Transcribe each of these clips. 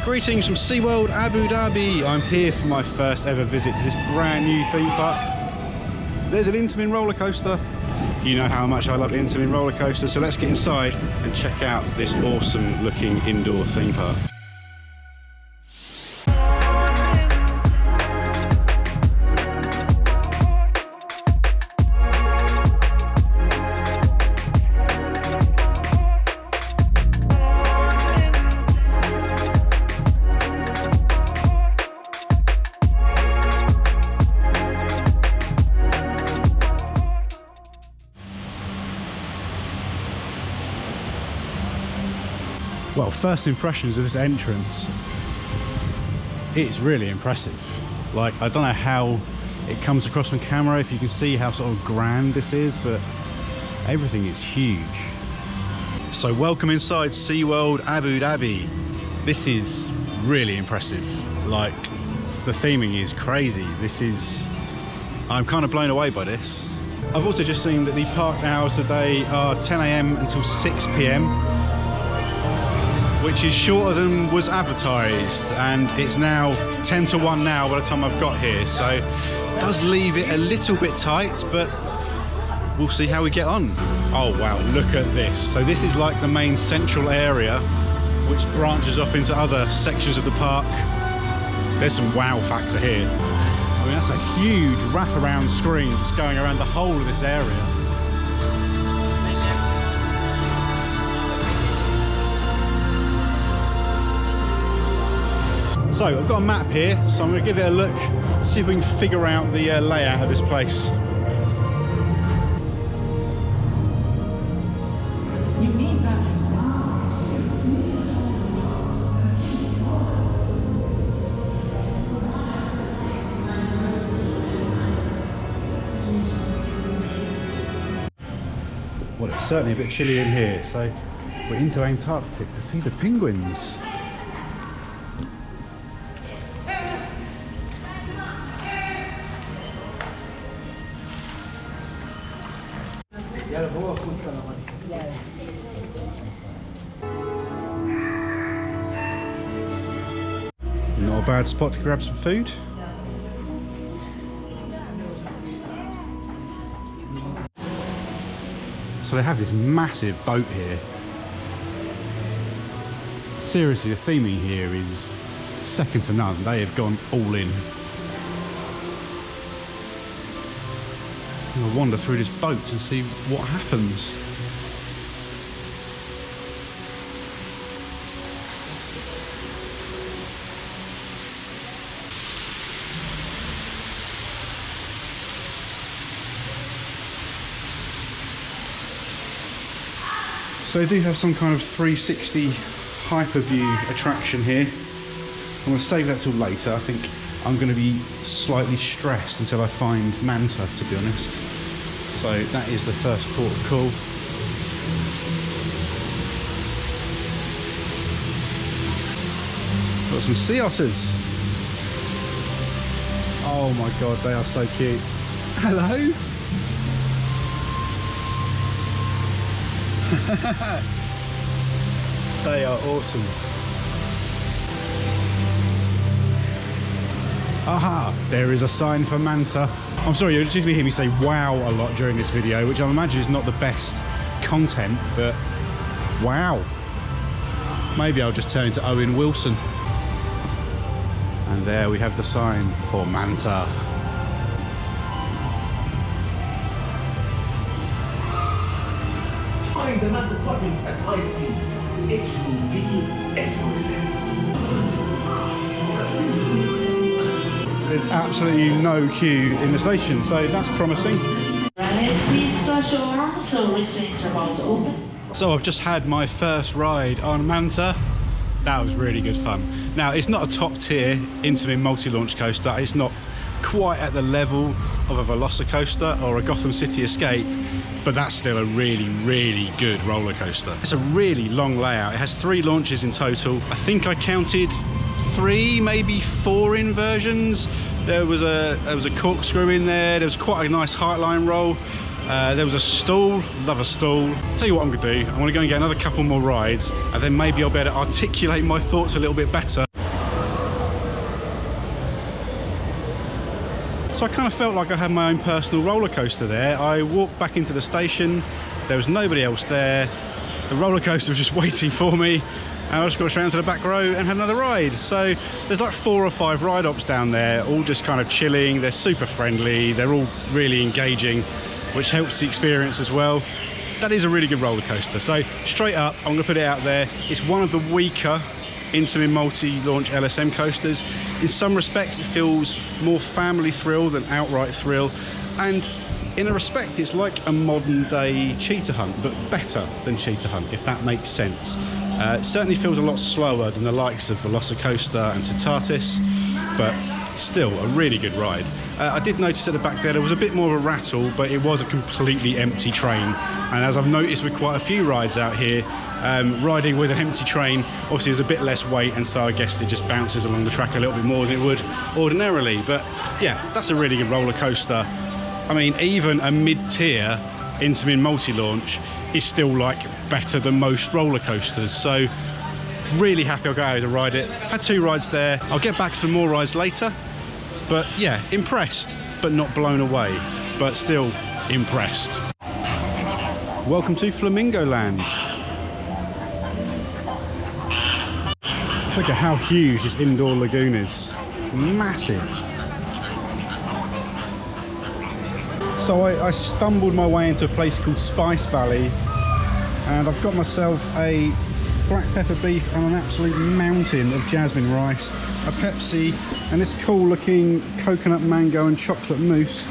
Greetings from Seaworld Abu Dhabi. I'm here for my first ever visit to this brand new theme park. There's an Intamin roller coaster. You know how much I love Intamin roller coasters, so let's get inside and check out this awesome looking indoor theme park. Well, first impressions of this entrance, it's really impressive. Like, I don't know how it comes across on camera, if you can see how sort of grand this is, but everything is huge. So welcome inside SeaWorld Abu Dhabi. This is really impressive. Like, the theming is crazy. I'm kind of blown away by this. I've also just seen that the park hours today are 10 AM until 6 PM. which is shorter than was advertised, and it's now 10 to 1 now by the time I've got here, so it does leave it a little bit tight, but we'll see how we get on. Oh wow, look at this. So this is like the main central area which branches off into other sections of the park. There's some wow factor here. I mean, that's a huge wraparound screen just going around the whole of this area. So I've got a map here, so I'm going to give it a look, see if we can figure out the layout of this place. Well, it's certainly a bit chilly in here, so we're into Antarctic to see the penguins. Not a bad spot to grab some food. So they have this massive boat here. Seriously, the theming here is second to none. They have gone all in. I'm going to wander through this boat and see what happens. So they do have some kind of 360 Hyperview attraction here. I'm going to save that till later. I think I'm going to be slightly stressed until I find Manta, to be honest. So that is the first port of call. Got some sea otters. Oh my god, they are so cute. Hello. They are awesome. Aha, there is a sign for Manta. I'm sorry, you're just going to hear me say wow a lot during this video, which I imagine is not the best content, but wow. Maybe I'll just turn into Owen Wilson. And there we have the sign for Manta. Find the Manta stockings at high speeds. It will be extraordinary. There's absolutely no queue in the station, so that's promising. So I've just had my first ride on Manta. That was really good fun. Now, it's not a top tier Intamin multi-launch coaster. It's not quite at the level of a Velocicoaster or a Gotham City Escape, but that's still a really, really good roller coaster. It's a really long layout. It has 3 launches in total. I think I counted 3, maybe 4 inversions. There was a corkscrew in there. There was quite a nice heightline roll. There was a stall. Love a stall. Tell you what I'm gonna do. I want to go and get another couple more rides, and then maybe I'll be able to articulate my thoughts a little bit better. So I kind of felt like I had my own personal roller coaster there. I walked back into the station, there was nobody else there. The roller coaster was just waiting for me, and I just got straight into the back row and had another ride. So there's like 4 or 5 ride ops down there, all just kind of chilling. They're super friendly, they're all really engaging, which helps the experience as well. That is a really good roller coaster. So straight up, I'm gonna put it out there, it's one of the weaker Intamin multi-launch LSM coasters. In some respects, it feels more family thrill than outright thrill, and in a respect, it's like a modern day Cheetah Hunt, but better than Cheetah Hunt, if that makes sense. It certainly feels a lot slower than the likes of Velocicoaster and Tatatis, but still a really good ride. I did notice at the back there was a bit more of a rattle, but it was a completely empty train. And as I've noticed with quite a few rides out here, riding with an empty train obviously there's a bit less weight, and so I guess it just bounces along the track a little bit more than it would ordinarily. But yeah, that's a really good roller coaster. I mean, even a mid-tier Intamin multi-launch is still like better than most roller coasters. So really happy I got out to ride it. Had 2 rides there. I'll get back for more rides later. But yeah, impressed, but not blown away. But still impressed. Welcome to Flamingo Land. Look at how huge this indoor lagoon is. Massive. So I stumbled my way into a place called Spice Valley, and I've got myself a black pepper beef and an absolute mountain of jasmine rice, a Pepsi, and this cool looking coconut mango and chocolate mousse.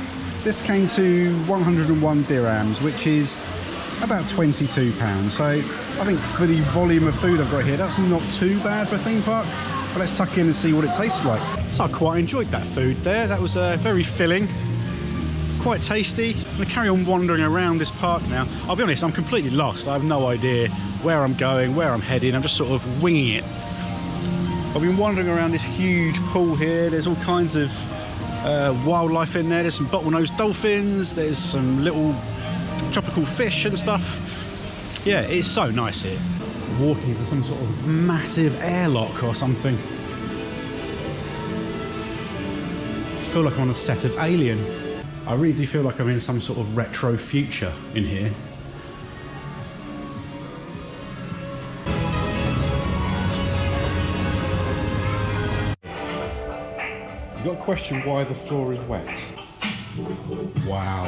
This came to 101 dirhams, which is about £22. So I think for the volume of food I've got here, that's not too bad for a theme park. But let's tuck in and see what it tastes like. So I quite enjoyed that food there. That was very filling. Quite tasty. I'm going to carry on wandering around this park now. I'll be honest, I'm completely lost. I have no idea where I'm going, where I'm heading. I'm just sort of winging it. I've been wandering around this huge pool here. There's all kinds of wildlife in there. There's some bottlenose dolphins. There's some little tropical fish and stuff. Yeah, it's so nice here. Walking to some sort of massive airlock or something. I feel like I'm on a set of Alien. I really do feel like I'm in some sort of retro future in here. You've got to question why the floor is wet. Wow.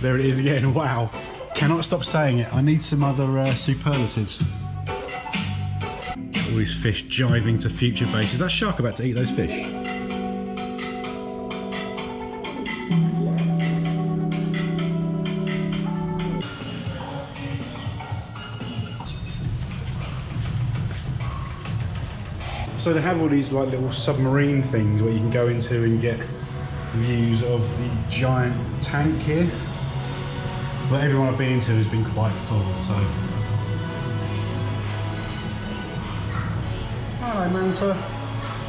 There it is again, wow. Cannot stop saying it. I need some other superlatives. All these fish jiving to future bases. Is that shark about to eat those fish? So they have all these like little submarine things where you can go into and get views of the giant tank here. But everyone I've been into has been quite full, so. Hello Manta.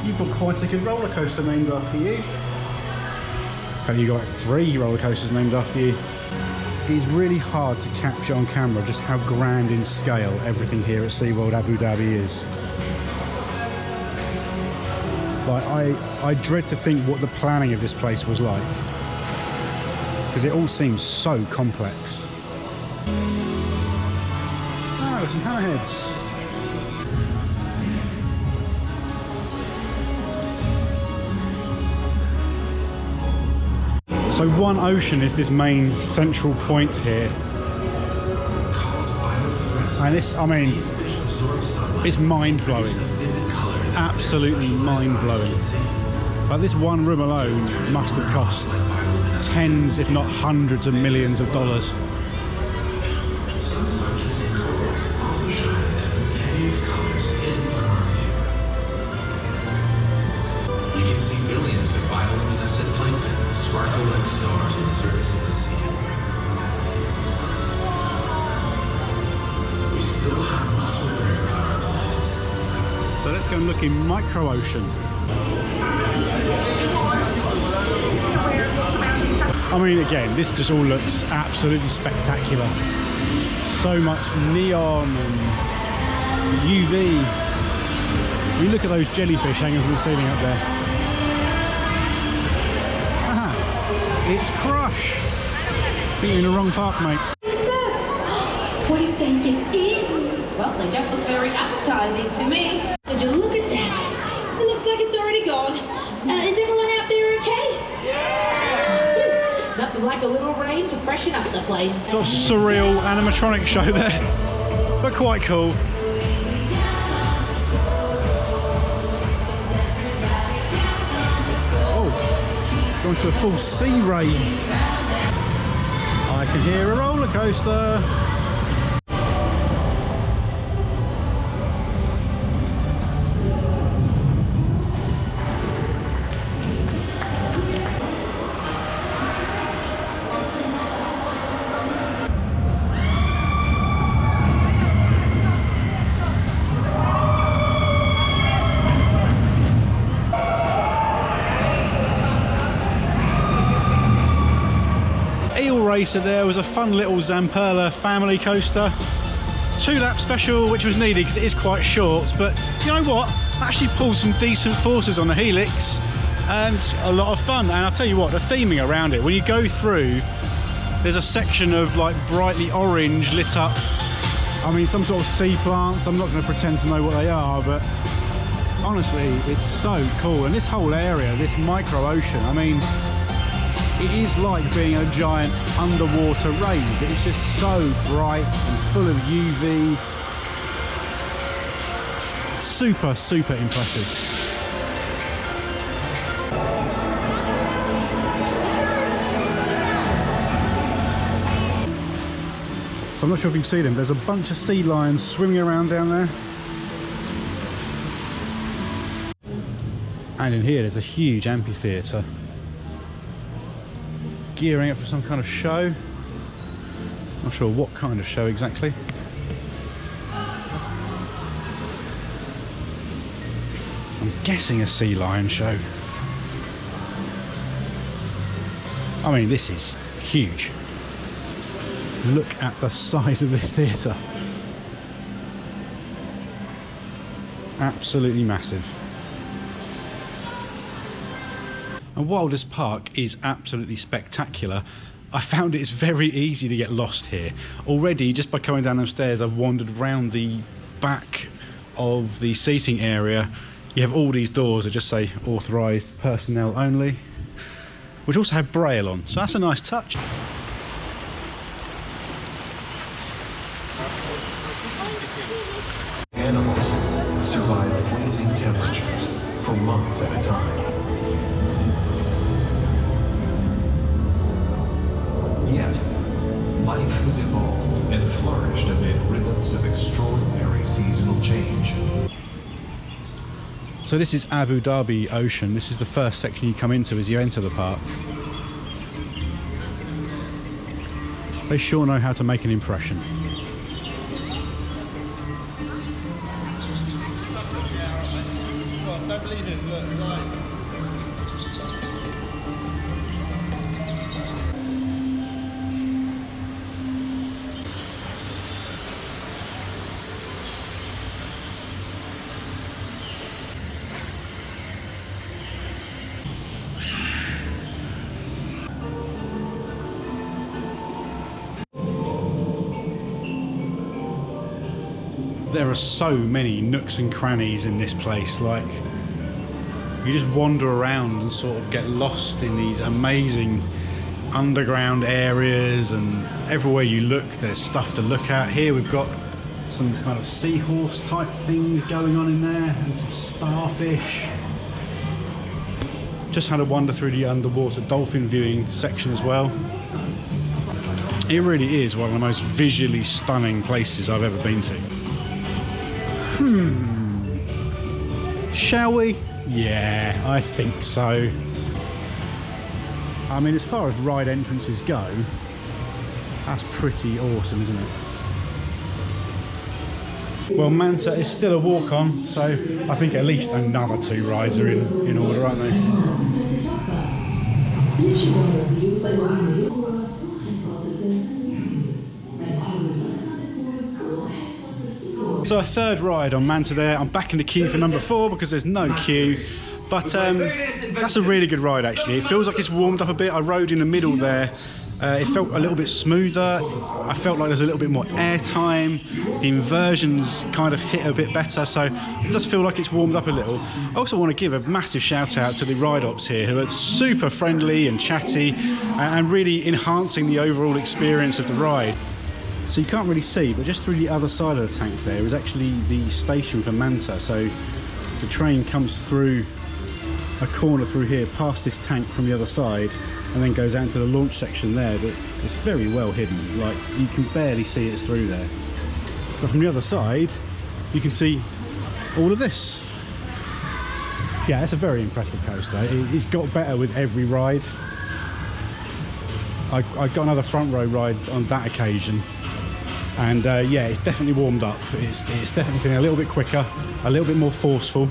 You've got quite a good roller coaster named after you. In fact, you've got like 3 roller coasters named after you. It's really hard to capture on camera just how grand in scale everything here at Seaworld Abu Dhabi is. Like, I dread to think what the planning of this place was like, because it all seems so complex. Oh, some hammerheads. So One Ocean is this main central point here. And this, I mean, it's mind-blowing. Absolutely mind-blowing. But this one room alone must have cost tens, if not hundreds of millions of dollars. You can see millions of bioluminescent plankton sparkle like stars on the surface of the sea. We still have much to learn about our planet. So let's go and look in MicrOcean. I mean, again, this just all looks absolutely spectacular. So much neon and UV. I mean, look at those jellyfish hanging from the ceiling up there. It's Crush. I think you're in the wrong park, mate. What if they get eaten? Well, they don't look very appetizing to me. Would you look at that? It looks like it's already gone. Is everyone out there okay? Yeah! Nothing like a little rain to freshen up the place. Sort of surreal animatronic show there, but quite cool. Oh, going to a full sea rave. I can hear a roller coaster. Racer there was a fun little Zamperla family coaster, 2-lap special, which was needed because it is quite short, but you know what, actually pulled some decent forces on the helix and a lot of fun. And I'll tell you what, the theming around it, when you go through, there's a section of like brightly orange lit up, I mean some sort of sea plants. I'm not going to pretend to know what they are, but honestly it's so cool. And this whole area, this MicrOcean, I mean, it is like being a giant underwater rave. It's just so bright and full of UV. Super, super impressive. So I'm not sure if you can see them. There's a bunch of sea lions swimming around down there. And in here there's a huge amphitheatre. Gearing up for some kind of show. Not sure what kind of show exactly. I'm guessing a sea lion show. I mean, this is huge. Look at the size of this theatre. Absolutely massive. And while this park is absolutely spectacular, I found it's very easy to get lost here. Already, just by coming down those stairs, I've wandered round the back of the seating area. You have all these doors that just say authorised personnel only, which also have Braille on, so that's a nice touch. Animals survive freezing temperatures for months at a time. Yet, life has evolved and flourished amid rhythms of extraordinary seasonal change. So this is Abu Dhabi Ocean. This is the first section you come into as you enter the park. They sure know how to make an impression. Don't believe him, look, he's lying. There are so many nooks and crannies in this place. Like, you just wander around and sort of get lost in these amazing underground areas, and everywhere you look there's stuff to look at. Here we've got some kind of seahorse type things going on in there and some starfish. Just had a wander through the underwater dolphin viewing section as well. It really is one of the most visually stunning places I've ever been to. Shall we? Yeah, I think so. I mean, as far as ride entrances go, that's pretty awesome, isn't it? Well, Manta is still a walk-on, so I think at least another 2 rides are in order, aren't they? So a 3rd ride on Manta there. I'm back in the queue for number 4 because there's no queue. But that's a really good ride actually. It feels like it's warmed up a bit. I rode in the middle there. It felt a little bit smoother. I felt like there's a little bit more air time. The inversions kind of hit a bit better, so it does feel like it's warmed up a little. I also want to give a massive shout out to the ride ops here, who are super friendly and chatty and really enhancing the overall experience of the ride. So you can't really see, but just through the other side of the tank there is actually the station for Manta. So the train comes through a corner through here, past this tank from the other side, and then goes out into the launch section there, but it's very well hidden. Like, you can barely see it's through there. But from the other side, you can see all of this. Yeah, it's a very impressive coaster. It's got better with every ride. I got another front row ride on that occasion, and yeah, it's definitely warmed up. It's definitely feeling a little bit quicker, a little bit more forceful.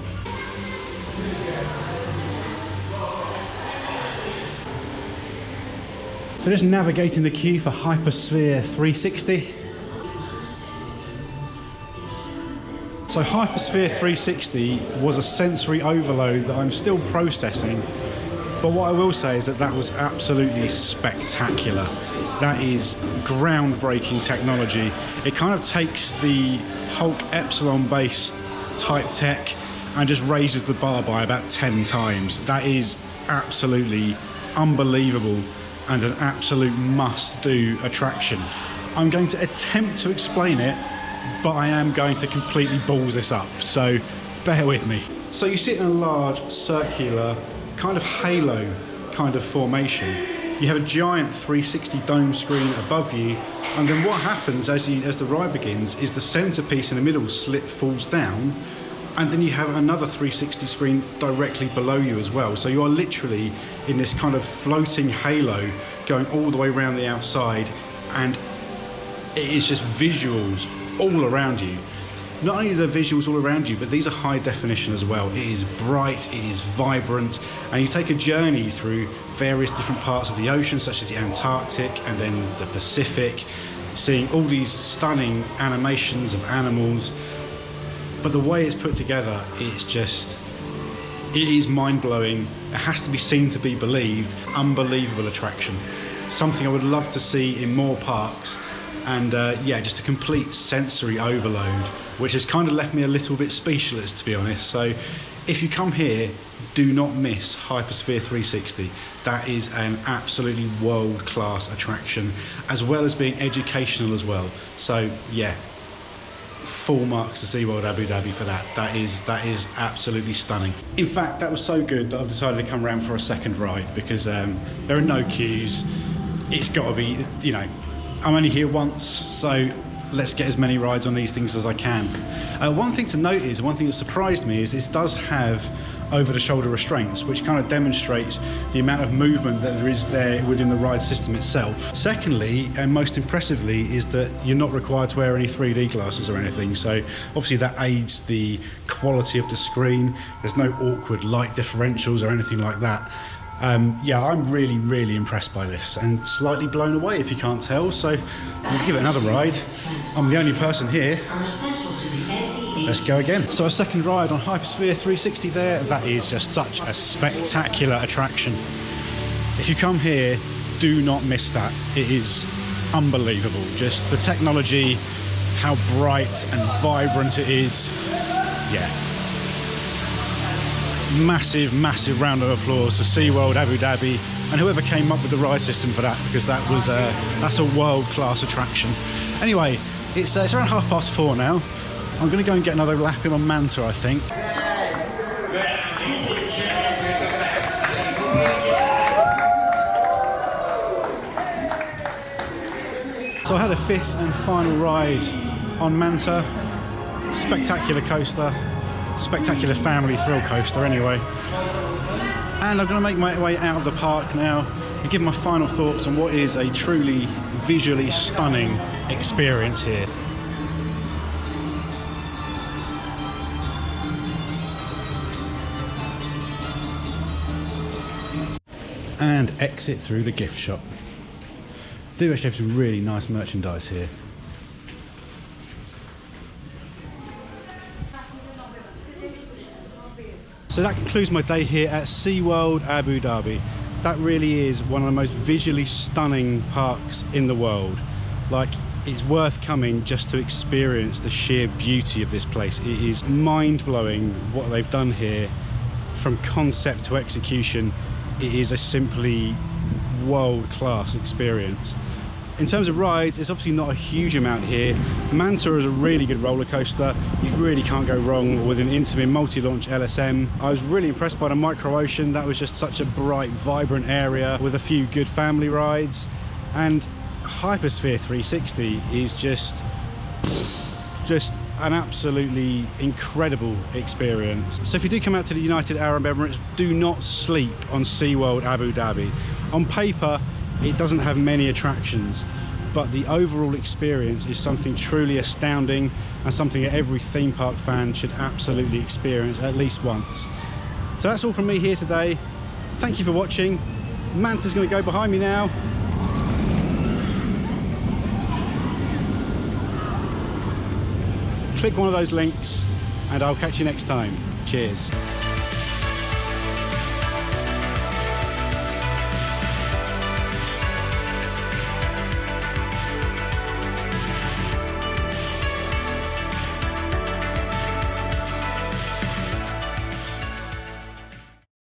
So just navigating the queue for Hypersphere 360. So Hypersphere 360 was a sensory overload that I'm still processing, but what I will say is that that was absolutely spectacular. That is groundbreaking technology. It kind of takes the Hulk Epsilon based type tech and just raises the bar by about 10 times. That is absolutely unbelievable and an absolute must-do attraction. I'm going to attempt to explain it, but I am going to completely balls this up, so bear with me. So you sit in a large circular kind of halo kind of formation. You have a giant 360 dome screen above you, and then what happens as the ride begins is the centerpiece in the middle slit falls down, and then you have another 360 screen directly below you as well. So you are literally in this kind of floating halo going all the way around the outside, and it is just visuals all around you. Not only the visuals all around you, but these are high definition as well. It is bright, it is vibrant, and you take a journey through various different parts of the ocean, such as the Antarctic and then the Pacific, seeing all these stunning animations of animals. But the way it's put together, it is mind-blowing. It has to be seen to be believed. Unbelievable attraction. Something I would love to see in more parks. And yeah, just a complete sensory overload, which has kind of left me a little bit speechless, to be honest. So if you come here, do not miss Hypersphere 360. That is an absolutely world-class attraction, as well as being educational as well. So yeah, full marks to SeaWorld Abu Dhabi for that. That is absolutely stunning. In fact, that was so good that I've decided to come around for a second ride, because there are no queues. It's got to be, you know, I'm only here once, so let's get as many rides on these things as I can. One thing to note is, one thing that surprised me is this does have over-the-shoulder restraints, which kind of demonstrates the amount of movement that there is there within the ride system itself. Secondly, and most impressively, is that you're not required to wear any 3D glasses or anything, so obviously that aids the quality of the screen. There's no awkward light differentials or anything like that. Yeah, I'm really, really impressed by this and slightly blown away, if you can't tell, so we'll give it another ride. I'm the only person here. Let's go again. So a second ride on Hypersphere 360 there. That is just such a spectacular attraction. If you come here, do not miss that. It is unbelievable. Just the technology, how bright and vibrant it is. Yeah. Massive, massive round of applause to SeaWorld Abu Dhabi and whoever came up with the ride system for that, because that's a world-class attraction. Anyway, it's around 4:30 now. I'm going to go and get another lap in on Manta, I think. So I had a fifth and final ride on Manta. Spectacular coaster. Spectacular family thrill coaster anyway. And I'm going to make my way out of the park now and give my final thoughts on what is a truly visually stunning experience here. And exit through the gift shop. Do actually have some really nice merchandise here. So that concludes my day here at Seaworld Abu Dhabi. That really is one of the most visually stunning parks in the world. Like, it's worth coming just to experience the sheer beauty of this place. It is mind-blowing what they've done here. From concept to execution, it is a simply world-class experience. In terms of rides, it's obviously not a huge amount here. Manta is a really good roller coaster. You really can't go wrong with an Intamin multi-launch LSM. I was really impressed by the MicrOcean. That was just such a bright, vibrant area with a few good family rides. And Hypersphere 360 is just an absolutely incredible experience. So if you do come out to the United Arab Emirates, do not sleep on Seaworld Abu Dhabi. On paper, it doesn't have many attractions, but the overall experience is something truly astounding and something that every theme park fan should absolutely experience at least once. So that's all from me here today. Thank you for watching. Manta's going to go behind me now. Click one of those links and I'll catch you next time. Cheers.